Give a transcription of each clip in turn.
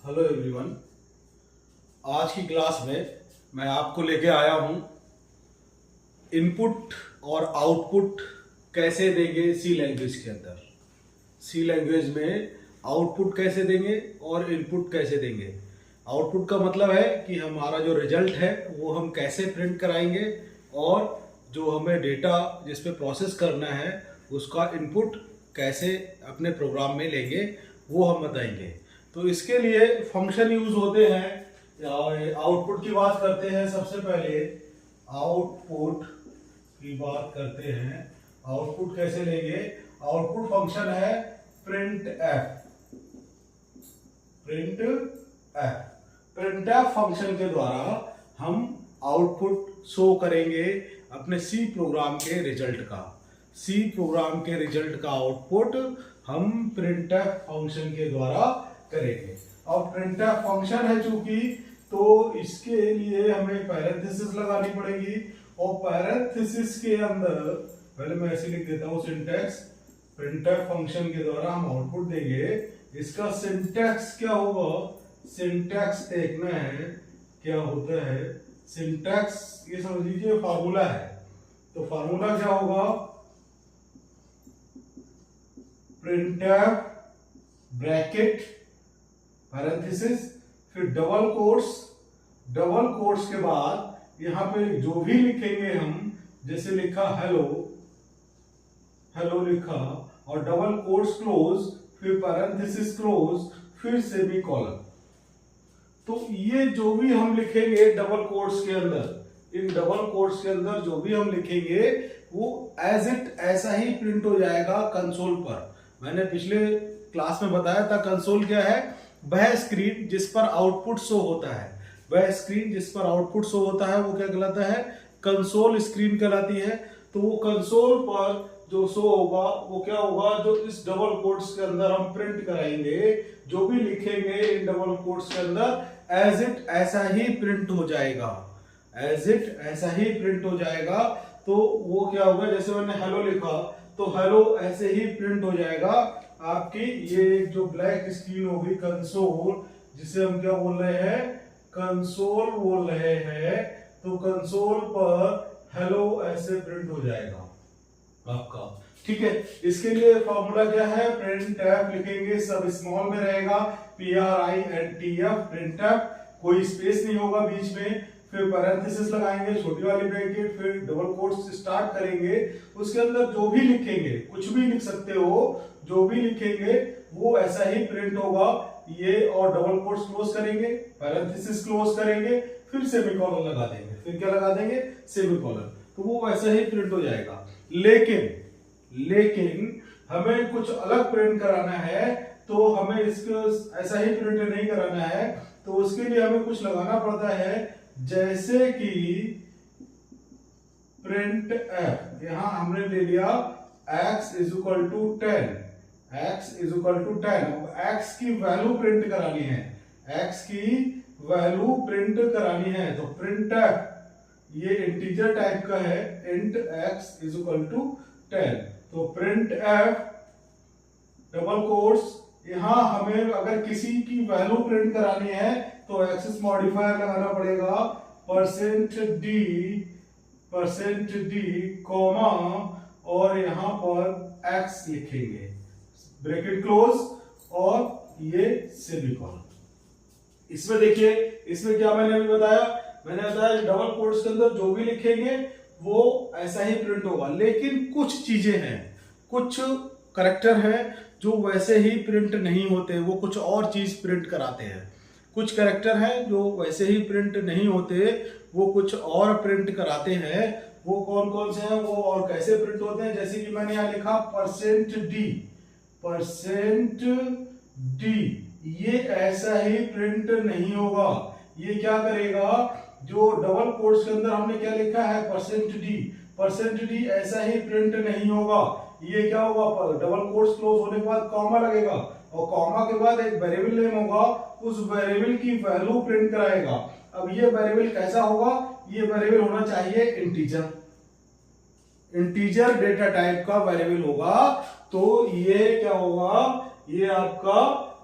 Hello everyone. आज की class में मैं आपको लेके आया हूँ इनपुट और आउटपुट कैसे देंगे सी लैंग्वेज के अंदर। सी लैंग्वेज में आउटपुट कैसे देंगे और इनपुट कैसे देंगे। आउटपुट का मतलब है कि हमारा जो रिजल्ट है वो हम कैसे प्रिंट कराएंगे और जो हमें डेटा जिस पे प्रोसेस करना है उसका इनपुट कैसे अपने प्रोग्राम में लेंगे वो हम बताएंगे। तो इसके लिए फंक्शन यूज होते हैं। आउटपुट की बात करते हैं। सबसे पहले आउटपुट की बात करते हैं। आउटपुट कैसे लेंगे? आउटपुट फंक्शन है print F. Print F function के द्वारा हम आउटपुट शो करेंगे अपने सी प्रोग्राम के रिजल्ट का। सी प्रोग्राम के रिजल्ट का आउटपुट हम प्रिंट एफ फंक्शन के द्वारा करेंगे। अब प्रिंट एफ फंक्शन है चूंकि, तो इसके लिए हमें पैरेंथेसिस लगानी पड़ेगी और पैरेंथेसिस के अंदर पहले मैं ऐसे लिख देता हूं सिंटैक्स। प्रिंट एफ फंक्शन के द्वारा हम आउटपुट देंगे। इसका सिंटैक्स क्या होगा? सिंटैक्स देखना है क्या होता है। सिंटैक्स ये समझ लीजिए फार्मूला है। तो फार्मूला क्या होगा? प्रिंट एफ ब्रैकेट पैरेंथेसिस फिर डबल कोट्स के बाद यहां पे जो भी लिखेंगे हम, जैसे लिखा हेलो लिखा और डबल कोट्स क्लोज फिर पैरेंथेसिस क्लोज फिर सेमीकोलन। तो ये जो भी हम लिखेंगे डबल कोट्स के अंदर, इन डबल कोट्स के अंदर जो भी हम लिखेंगे वो एज इट ऐसा ही प्रिंट हो जाएगा कंसोल पर। मैंने पिछले क्लास में बताया था कंसोल क्या है। वह स्क्रीन जिस पर आउटपुट शो होता है, वह स्क्रीन जिस पर आउटपुट शो होता है वो क्या कहलाता है? कंसोल स्क्रीन कहलाती है। तो वो कंसोल पर जो शो होगा वो क्या होगा? जो इस डबल कोट्स के अंदर हम प्रिंट कराएंगे, जो भी लिखेंगे इन डबल कोट्स के अंदर एज इट ऐसा ही प्रिंट हो जाएगा। एज इट ऐसा ही प्रिंट हो जाएगा। तो वो क्या होगा? जैसे मैंने हेलो लिखा तो हेलो ऐसे ही प्रिंट हो जाएगा आपकी। ये जो ब्लैक स्क्रीन होगी कंसोल, जिसे हम क्या बोल रहे हैं? कंसोल बोल रहे हैं। तो कंसोल पर हेलो ऐसे प्रिंट हो जाएगा आपका। ठीक है। इसके लिए फॉर्मूला क्या है? प्रिंट एफ लिखेंगे, सब स्मॉल में रहेगा, PRINTF प्रिंट एफ, कोई स्पेस नहीं होगा बीच में। फिर पैरेंथेसिस लगाएंगे, छोटी वाली ब्रैकेट, फिर डबल कोट्स स्टार्ट करेंगे। उसके अंदर जो भी लिखेंगे, कुछ भी लिख सकते हो, जो भी लिखेंगे वो ऐसा ही प्रिंट होगा। ये और डबल कोट्स क्लोज करेंगे, पैरेंथेसिस क्लोज करेंगे, फिर सेमीकोलन लगा देंगे। फिर क्या लगा देंगे? सेमीकोलन। तो वो वैसा ही प्रिंट हो जाएगा। लेकिन हमें कुछ अलग प्रिंट कराना है, तो हमें इसको ऐसा ही प्रिंट नहीं कराना है। तो उसके लिए हमें कुछ लगाना पड़ता है, जैसे कि प्रिंट एफ। यहां हमने ले लिया x is equal to 10। x is equal to 10। अब x की वैल्यू प्रिंट करानी है। x की वैल्यू प्रिंट करानी है। तो प्रिंट एफ ये इंटीजर टाइप का है, int x is equal to 10। तो प्रिंट एफ डबल कोट्स, यहां हमें अगर किसी की वैल्यू प्रिंट करानी है तो एक्सेस मॉडिफायर लगाना पड़ेगा, %d कॉमा और यहां पर x लिखेंगे, ब्रैकेट क्लोज और ये सेमीकोलन। इसमें देखिए, इसमें क्या मैंने अभी बताया? मैंने बताया डबल कोट्स के अंदर जो भी लिखेंगे वो ऐसा ही प्रिंट होगा। लेकिन कुछ चीजें हैं, कुछ करैक्टर हैं जो वैसे ही प्रिंट नहीं होते, वो कुछ और चीज प्रिंट कराते हैं। कुछ करैक्टर हैं जो वैसे ही प्रिंट नहीं होते, वो कुछ और प्रिंट कराते हैं। वो कौन कौन से हैं, वो और कैसे प्रिंट होते हैं? जैसे कि मैंने यहां लिखा %d, ये ऐसा ही प्रिंट नहीं होगा। ये क्या करेगा? जो डबल कोट्स के अंदर हमने क्या लिखा है? %d ऐसा ही प्रिंट नहीं होगा। ये क्या होगा? डबल कोट्स क्लोज होने के बाद कॉमा लगेगा और कॉमा के बाद एक वेरिएबल नेम होगा, उस वेरिएबल की वैल्यू प्रिंट कराएगा। अब ये वेरिएबल कैसा होगा? ये वेरिएबल होना चाहिए इंटीजर डेटा टाइप का वेरिएबल होगा। तो ये क्या होगा? ये आपका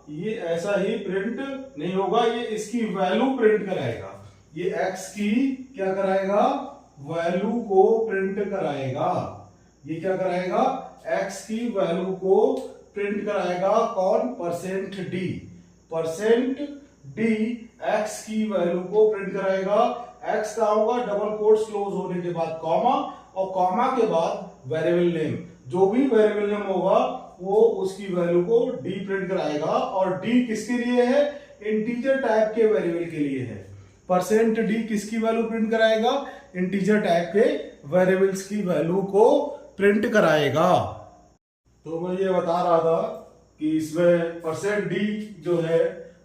ये ऐसा ही प्रिंट नहीं होगा, ये इसकी वैल्यू प्रिंट कराएगा। ये x की क्या कराएगा, वैल्यू को प्रिंट कराएगा। ये क्या कराएगा, x की वैल्यू को प्रिंट कराएगा। कौन, %d। %d x की वैल्यू को प्रिंट कराएगा। x का होगा डबल कोट्स क्लोज होने के बाद कॉमा, और कॉमा के बाद वेरिएबल नेम। जो भी वेरिएबल नेम होगा वो उसकी वैल्यू को d प्रिंट कराएगा। और d किसके लिए है, इंटीजर टाइप के वेरिएबल के लिए है। %d किसकी वैल्यू प्रिंट कराएगा, इंटीजर टाइप के वेरिएबल्स की वैल्यू को प्रिंट कराएगा। तो मैं ये बता रहा था कि इसमें %d जो है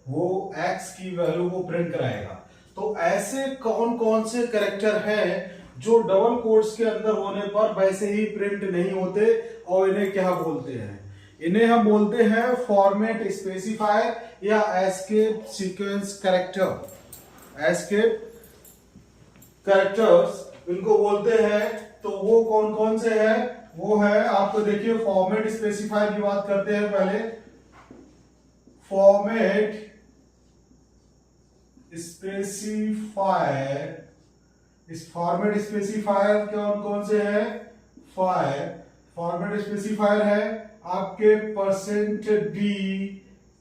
वो x की वैल्यू को प्रिंट कराएगा। तो ऐसे कौन कौन से कैरेक्टर हैं जो डबल कोट्स के अंदर होने पर वैसे ही प्रिंट नहीं होते, और इन्हें क्या बोलते हैं, इन्हें हम बोलते हैं फॉर्मेट स्पेसिफायर या escape sequence character. Escape characters इनको बोलते हैं। तो वो कौन कौन से हैं, वो है आपको देखिए, फॉर्मेट स्पेसिफायर की बात करते हैं पहले। फॉर्मेट स्पेसिफायर, इस फॉर्मेट स्पेसिफायर कौन कौन से हैं, फॉर्मेट स्पेसिफायर है आपके %d,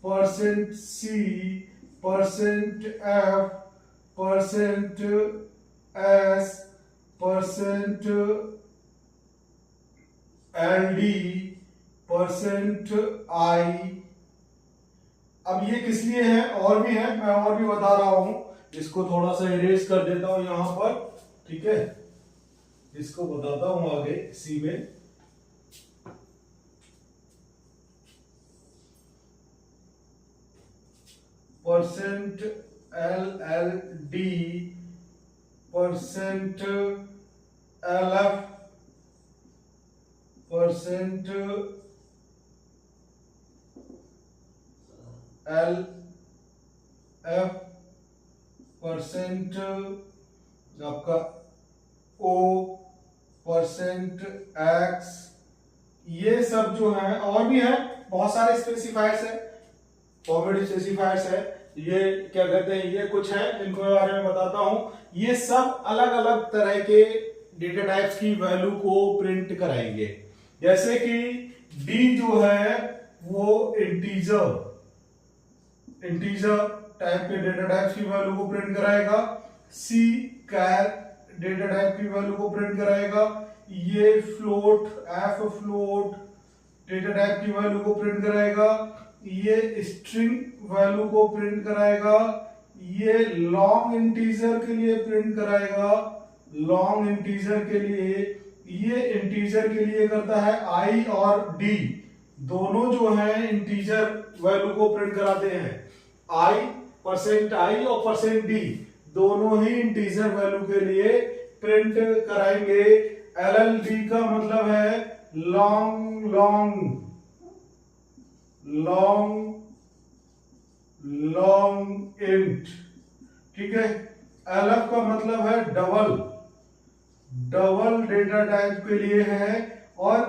%c, %f, %s, %ld, %i। अब ये किस लिए है, और भी है, मैं और भी बता रहा हूं। इसको थोड़ा सा इरेज कर देता हूं यहां पर, ठीक है, इसको बताता हूं आगे सी में। %LLD, %LF, %LF, आपका O, %X, ये सब जो है, और भी है बहुत सारे स्पेसिफायर्स है, फॉर्मेट स्पेसिफायर्स है। ये क्या कहते हैं, ये कुछ है इनको बारे में बताता हूं। ये सब अलग अलग तरह के डेटा टाइप्स की वैल्यू को प्रिंट कराएंगे। जैसे कि D जो है वो इंटीजर टाइप के डेटा टाइप्स की वैल्यू को प्रिंट कराएगा। C कैर डेटा टाइप की वैल्यू को प्रिंट कराएगा। ये float, F float data type की वैल्यू को प्रिंट कराएगा। ये स्ट्रिंग वैल्यू को प्रिंट कराएगा। ये लॉन्ग इंटीजर के लिए प्रिंट कराएगा, लॉन्ग इंटीजर के लिए। ये इंटीजर के लिए करता है I और D, दोनों जो है इंटीजर वैल्यू को प्रिंट कराते हैं। I % और %d दोनों ही इंटीजर वैल्यू के लिए प्रिंट कराएंगे। LLD का मतलब है लॉन्ग इंट, ठीक है। LF का मतलब है डबल डेटा टाइप के लिए है। और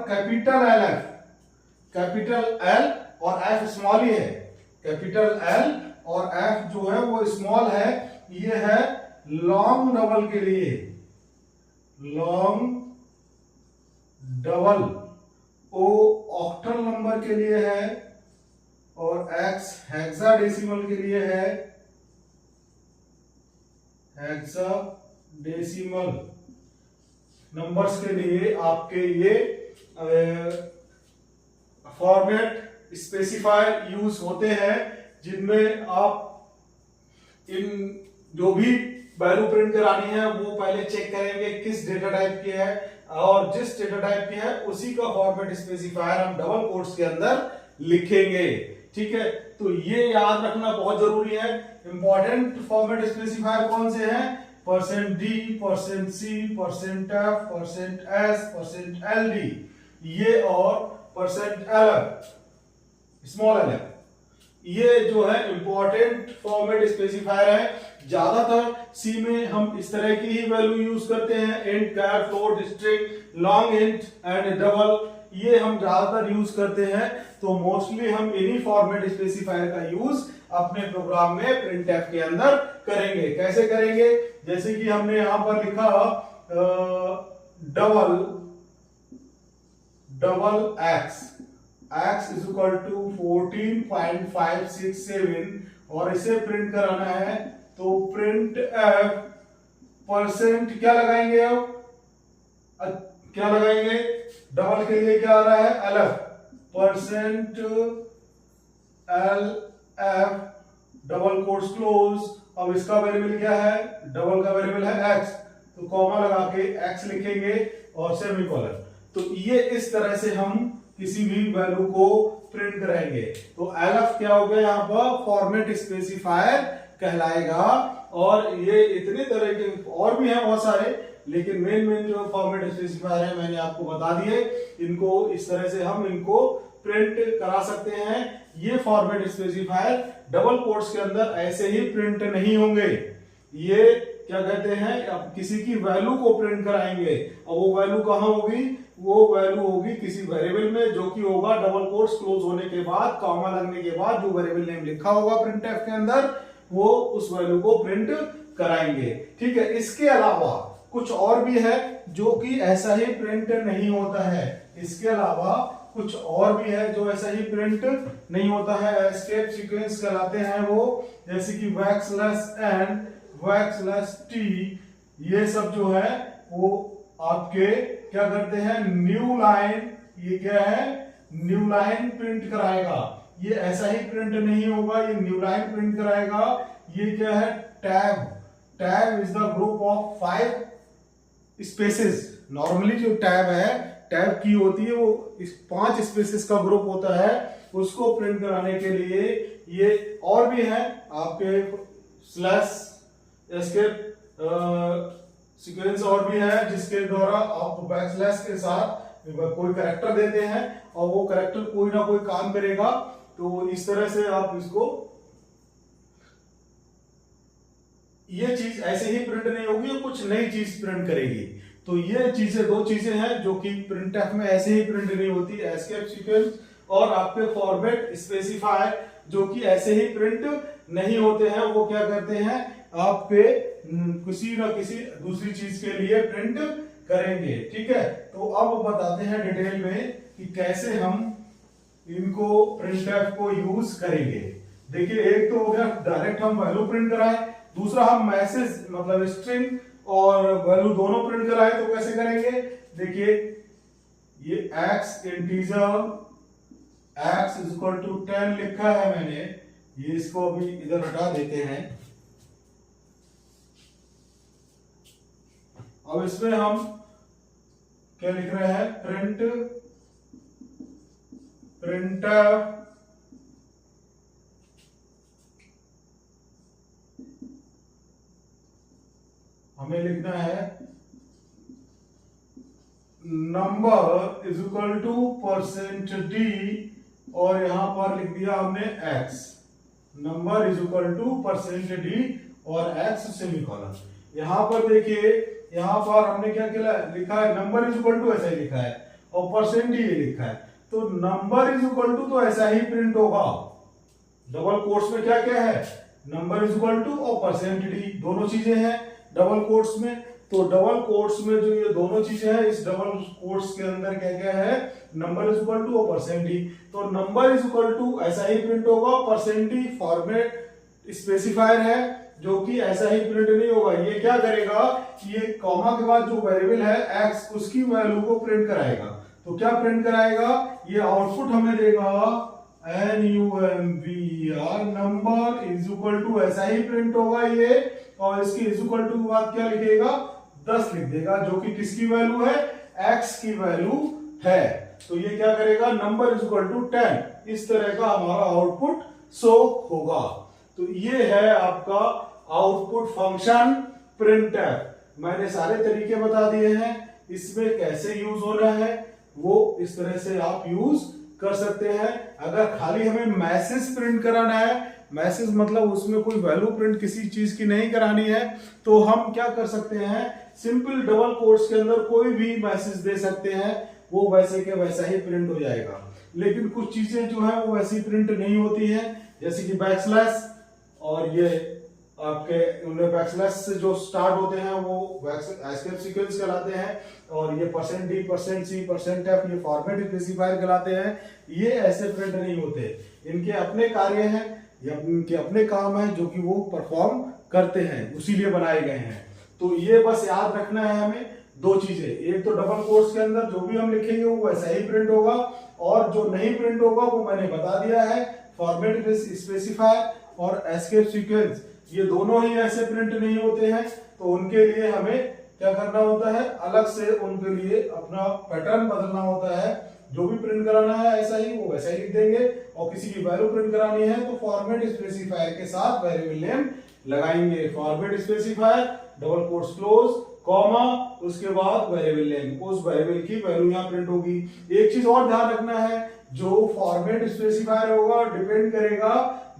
कैपिटल L और F स्मॉल ही है, कैपिटल L और F जो है वो स्मॉल है। ये है लॉन्ग डबल के लिए, long double. O octal number के लिए है और X हेक्साडेसिमल के लिए है, हेक्साडेसिमल नंबर्स के लिए आपके ये फॉर्मेट स्पेसिफायर यूज होते हैं, जिनमें आप इन जो भी वैल्यू प्रिंट करानी है वो पहले चेक करेंगे किस डेटा टाइप की है, और जिस डेटा टाइप की है उसी का फॉर्मेट स्पेसिफायर हम डबल कोट्स के अंदर लिखेंगे, ठीक है। तो ये याद रखना बहुत जरूरी है। इंपॉर्टेंट फॉर्मेट स्पेसिफायर कौन से हैं, %d, %c, %f, %s, %ld, ये और %lf, स्मॉल l, ये जो है इंपॉर्टेंट फॉर्मेट स्पेसिफायर है। ज्यादातर सी में हम इस तरह की ही वैल्यू यूज करते हैं, int, char, float, string, long int and double. ये हम ज्यादातर यूज करते हैं, तो मोस्टली हम इन्हीं फॉर्मेट स्पेसिफायर का यूज अपने प्रोग्राम में प्रिंटफ के अंदर करेंगे। कैसे करेंगे? जैसे कि हमने यहां पर लिखा double x is equal to 14.567 और इसे प्रिंट कराना है, तो प्रिंट एफ परसेंट क्या लगाएंगे? अब क्या लगाएंगे? डबल के लिए क्या आ रहा है? LF percent LF double quotes close. अब इसका वेरिएबल क्या है? डबल का वेरिएबल है x, तो कॉमा लगा के x लिखेंगे और सेमीकोलन। तो ये इस तरह से हम किसी भी वैल्यू को प्रिंट कराएंगे। तो LF क्या हो गया? यहाँ पर फॉर्मेट स्पेसिफायर कहलाएगा। और ये इतने तरह के और भी हैं बहुत सारे, लेकिन मेन जो फॉर्मेट स्पेसिफायर है मैंने आपको बता दिए। इनको इस तरह से हम इनको प्रिंट करा सकते हैं। ये फॉर्मेट स्पेसिफायर डबल कोट्स के अंदर ऐसे ही प्रिंट नहीं होंगे। ये क्या कहते हैं? अब किसी की वैल्यू को प्रिंट कराएंगे, और वो वैल्यू कहाँ होगी? वो वैल्यू होगी किसी वेरिएबल में, जो कि होगा डबल कोट्स क्लोज होने के बाद, कॉमा लगने के बाद जो वेरिएबल नेम लिखा होगा प्रिंटफ के अंदर, वो उस वैल्यू को प्रिंट कराएंगे। ठीक है। इसके अलावा कुछ और भी है जो कि ऐसा ही प्रिंट नहीं होता है। इसके अलावा कुछ और भी है जो ऐसा ही प्रिंट नहीं होता है। एस्केप सीक्वेंस कहलाते हैं वो, जैसे कि वैक्सलेस एंड वैक्सलेस टी, ये सब जो है वो आपके क्या करते हैं? न्यू लाइन, ये क्या है? न्यू लाइन प्रिंट कराएगा। ये ऐसा ही प्रिंट नहीं होगा, ये न्यू लाइन प्रिंट कराएगा। ये क्या है? Tab is the group of 5 spaces. Normally जो टैब है, टैब की होती है, वो इस 5 स्पेसेस का ग्रुप होता है। उसको प्रिंट कराने के लिए ये और भी है आपके स्लैश एस्केप सीक्वेंस और भी है, जिसके द्वारा आप बैकस्लैश के साथ कोई कैरेक्टर देते हैं और वो कैरेक्टर कोई ना कोई काम करेगा। तो इस तरह से आप इसको, ये चीज ऐसे ही प्रिंट नहीं होगी, कुछ नई चीज प्रिंट करेगी। तो ये चीजें, 2 चीजें हैं जो कि प्रिंटफ में ऐसे ही प्रिंट नहीं होती, एस्केप सीक्वेंस और आपके फॉर्मेट स्पेसिफायर, जो कि ऐसे ही प्रिंट नहीं होते हैं। वो क्या करते हैं? आपके किसी ना किसी दूसरी चीज के लिए प्रिंट करेंगे। ठीक है। तो अब बताते हैं डिटेल में कि कैसे हम इनको प्रिंटफ को यूज करेंगे। देखिए, एक तो हो गया डायरेक्ट हम वैल्यू प्रिंट कराएं, दूसरा हम मैसेज मतलब स्ट्रिंग और वैल्यू दोनों प्रिंट कराएं। तो कैसे करेंगे? देखिए, ये x integer x is equal to 10 लिखा है मैंने, ये इसको अभी इधर हटा देते हैं। अब इसमें हम क्या लिख रहे हैं? प्रिंट हमें लिखना है number is equal to %d और यहां पर लिख दिया हमने x। Number is equal to %d और x सेमीकोलन। यहां पर देखिए, यहां पर हमने क्या लिखा है? नंबर इज इक्वल टू ऐसा ही लिखा है और %d ये लिखा है। तो नंबर इज इक्वल टू तो ऐसा ही प्रिंट होगा। डबल कोट्स में क्या क्या है? नंबर इज इक्वल टू और %d, दोनों चीजें हैं डबल कोट्स में। तो डबल कोट्स में जो ये दोनों चीजें हैं, इस डबल कोट्स के अंदर क्या क्या है? नंबर इज इक्वल टू और %d। तो नंबर इज इक्वल टू ऐसा ही प्रिंट होगा, %d फॉर्मेट स्पेसिफायर है जो कि ऐसा ही प्रिंट नहीं होगा। ये क्या करेगा? ये कॉमा के बाद जो वेरिएबल है x, उसकी वैल्यू को प्रिंट कराएगा। तो क्या प्रिंट कराएगा? ये आउटपुट हमें देगा NUMBR, number is equal to ऐसा ही प्रिंट होगा ये, और इसकी इज इक्वल टू के बाद क्या लिखेगा? 10 लिख देगा, जो कि किसकी वैल्यू है? x की वैल्यू है। तो ये क्या करेगा? Number is equal to 10। इस तरह का हमारा आउटपुट शो होगा। तो ये है आपका आउटपुट फंक्शन प्रिंटफ। मैंने सारे तरीके बता दिए हैं, इसमें कैसे यूज होना है वो इस तरह से आप यूज कर सकते हैं। अगर खाली हमें मैसेज प्रिंट कराना है, मैसेज मतलब उसमें कोई वैल्यू प्रिंट किसी चीज की नहीं करानी है, तो हम क्या कर सकते हैं? सिंपल डबल कोट्स के अंदर कोई भी मैसेज दे सकते हैं। वो वैसे के वैसा ही प्रिंट हो जाएगा। लेकिन कुछ चीजें जो है वो वैसी प्रिंट नहीं होती है, जैसे कि बैकस्लैश और ये आपके उनमें बैकस्लैश से जो स्टार्ट होते हैं वो एस्केप सीक्वेंस कहलाते हैं, और ये %d, %c, %f ये फॉर्मेट स्पेसिफायर कहलाते हैं। ये ऐसे प्रिंट नहीं होते, इनके अपने कार्य हैं या इनके अपने काम है जो कि वो परफॉर्म करते हैं, उसीलिए बनाए गए हैं। तो ये बस याद रखना है हमें दो चीजें, एक तो डबल कोट्स के अंदर जो भी हम लिखेंगे वो वैसा ही प्रिंट होगा, और जो नहीं प्रिंट होगा वो मैंने बता दिया है, फॉर्मेट स्पेसिफायर और एस्केप सीक्वेंस ये दोनों ही ऐसे प्रिंट नहीं होते हैं। तो उनके लिए हमें क्या करना होता है, अलग से उनके लिए अपना पैटर्न बदलना होता है। जो भी प्रिंट कराना है ऐसा ही वो वैसा ही लिख देंगे, और किसी की वैल्यू प्रिंट करानी है तो फॉर्मेट स्पेसिफायर के साथ वेरिएबल नेम लगाएंगे। Format specifier double quotes close comma उसके बाद वेरिएबल नेम, उस वेरिएबल की वैल्यू यहाँ प्रिंट होगी। एक चीज और ध्यान रखना है, जो फॉर्मेट स्पेसिफायर होगा डिपेंड करेगा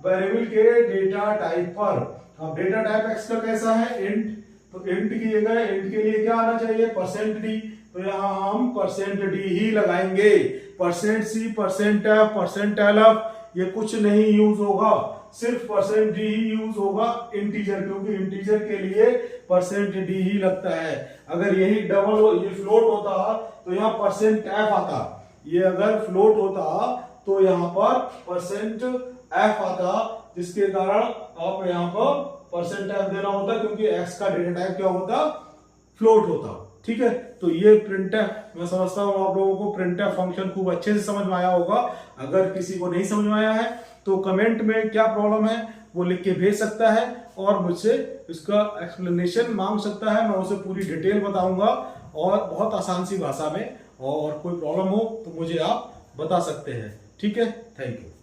वेरिएबल के डेटा टाइप पर। अब डेटा टाइप एक्स का कैसा है, इंट, तो इंट की जगह इंट के लिए क्या आना चाहिए, %d, तो यहाँ हम %d ही लगाएंगे। %c, %f, %lf ये कुछ नहीं यूज होगा, सिर्फ %d ही यूज होगा इंटीजर, क्योंकि इंटीजर के लिए %d ही लगता है। अगर यही डबल ये फ्लोट होता तो यहाँ %f आता, ये अगर फ्लोट होता तो यहाँ पर %f आता, जिसके कारण आप यहाँ पर %f देना होता, क्योंकि x का डेटा टाइप क्या होता, फ्लोट होता। ठीक है, तो ये printf मैं समझता हूँ आप लोगों को printf फंक्शन खूब अच्छे से समझ में आया होगा। अगर किसी को नहीं समझ में आया है तो कमेंट में क्या प्रॉब्लम है वो लिख के भेज सकता है, और मुझसे इसका एक्सप्लेनेशन मांग सकता है, मैं उसे पूरी डिटेल बताऊंगा और बहुत आसान सी भाषा में। और कोई प्रॉब्लम हो तो मुझे आप बता सकते हैं। ठीक है, थैंक यू।